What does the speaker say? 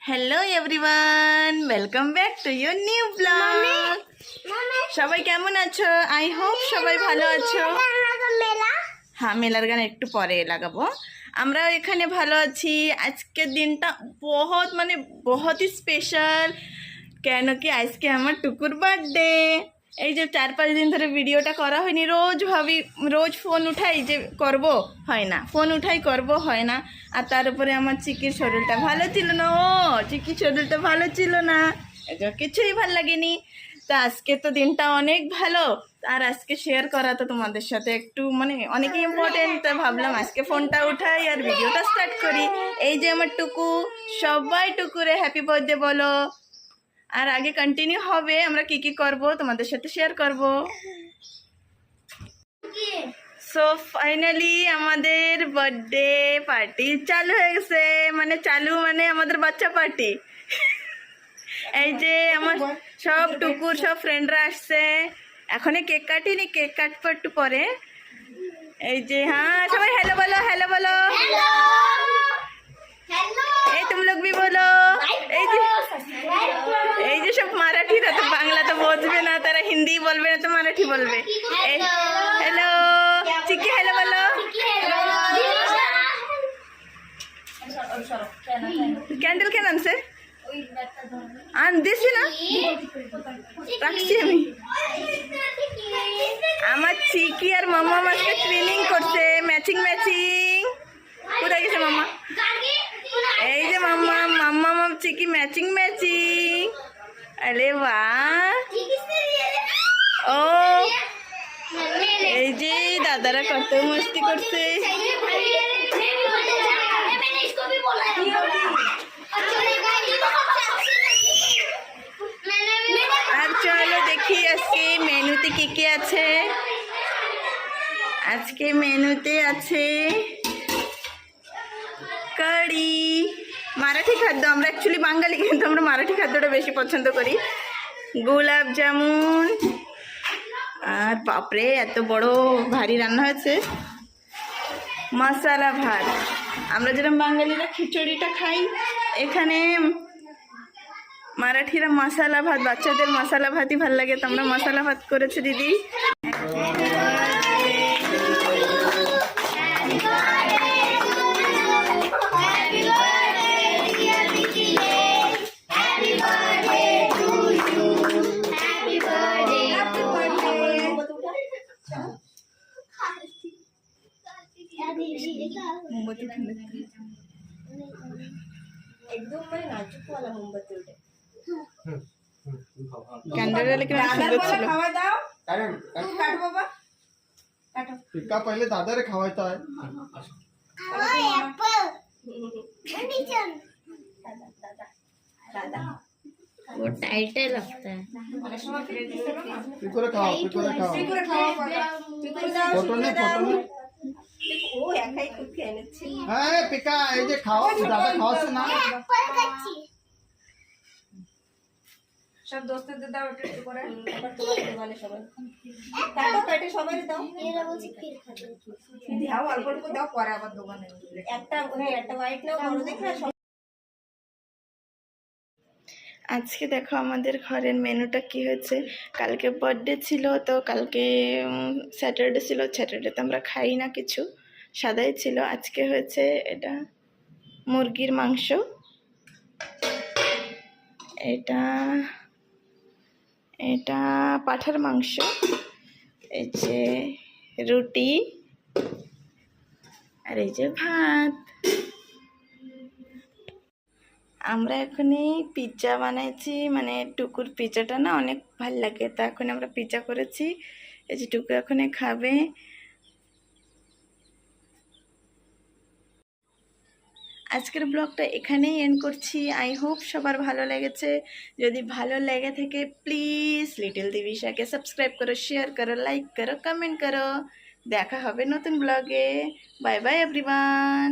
Hello everyone, welcome back to your new blog. সবাই কেমন আছো? আই হোপ সবাই ভালো আছো। হ্যাঁ, মেলার গান একটু পরে লাগাবো। আমরা এখানে ভালো আছি। আজকের দিনটা বহুত স্পেশাল, কেন কি আজকে আমার টুকুর বার্থডে। এই যে 4-5 দিন ধরে ভিডিওটা করা হয়নি। রোজ ফোন উঠাই যে করব, হয় না, ফোন উঠাই করব, হয় না। আর তার উপরে আমার চিকির শরীরটা ভালো ছিল না। চিকির শরীরটা ভালো ছিল না, কিছুই ভালো লাগেনি। তা আজকে তো দিনটা অনেক ভালো, আর আজকে শেয়ার করা তো তোমাদের সাথে একটু অনেক ইম্পর্টেন্ট। তো ভাবলাম আজকে ফোনটা উঠাই আর ভিডিওটা স্টার্ট করি। এই যে আমার টুকু, সবাই টুকুরে হ্যাপি বার্থডে বলো। আর আগে কন্টিনিউ হবে, আমরা কি করব তোমাদের সাথে শেয়ার করব। সো ফাইনালি আমাদের বার্থডে পার্টি চালু হয়ে গেছে। আমাদের বাচ্চা পার্টি। এই যে আমার সব টুকুর সব ফ্রেন্ডরা আসছে। এখনই কেক কাটিনি, কেক কাটবো একটু পরে। এই যে হ্যাঁ, সবাই হ্যালো বলো, হ্যালো বলো। এই तुम लोग भी बोलो। এই যে সব মারাঠিরা, তো বাংলা তো বুঝবে না, তারা হিন্দি বলবে না, তো মারাঠি বলবে। হ্যালো চিকি, হ্যালো বলো। ক্যান্ডেল কেন আনছে? দিছি না, রাখছি আমি। আমার চিকি আর মামা আজকে ট্রেনিং করছে, ম্যাচিং। কোথায় গেছে মামা? এই যে মাম্মা চিকি ম্যাচিং। আরে বাহ। ও এই যে দাদারা কত মস্তি করছে। আর চলো দেখি আজকে মেনুতে কি আছে। আজকে মেনুতে আছে কারি, মারাঠি খাদ্য। আমরা অ্যাকচুয়ালি বাঙালি, কিন্তু আমরা মারাঠি খাদ্যটা বেশি পছন্দ করি। গোলাপ জামুন, আর বাপরে এত বড় ভারী রান্না হয়েছে। মশলা ভাত, আমরা যেরকম বাঙালিরা খিচুড়িটা খাই, এখানে মারাঠিরা মশলা ভাত। বাচ্চাদের মশলা ভাতই ভাল লাগে, তো আমরা মশলা ভাত করেছি দিদি। पहले दादा रे खवायता है। वो टाइट लगता है। पिकोरे खाओ। फोटो ने पिका এই যে খাও, দাদা খাওয়াছে না। সব দোস্তদের দাও একটু করে, আবার তোমাদের দেওয়ালে সবাই কাটো, পেটে সবাই দাও। এরা বলছি ফির খাবে, দাও অল্প অল্প দাও, পরে আবার দোকানে একটা হোয়াইট নাও, বড় দেখে না। আজকে দেখো আমাদের ঘরের মেনুটা কি হয়েছে। কালকে বার্থডে ছিল, তো কালকে স্যাটারডে ছিল। স্যাটারডেতে আমরা খাই না কিছু, সাদাই ছিল। আজকে হয়েছে এটা মুরগির মাংস, এটা পাঠার মাংস, এই যে রুটি, আর এই যে ভাত। আমরা এখনই পিৎজা বানাইছি, টুকুর পিৎজাটা না অনেক ভাল লাগে, তা এখন আমরা পিৎজা করেছি। এই যে টুকু এখন খাবে। আজকের ব্লগটা এখানেই এন্ড করছি। আই হোপ সবার ভালো লেগেছে। যদি ভালো লেগে থাকে প্লিজ লিটল দিবিশাকে সাবস্ক্রাইব করো, শেয়ার করো, লাইক করো, কমেন্ট করো। দেখা হবে নতুন ব্লগে। Bye bye everyone.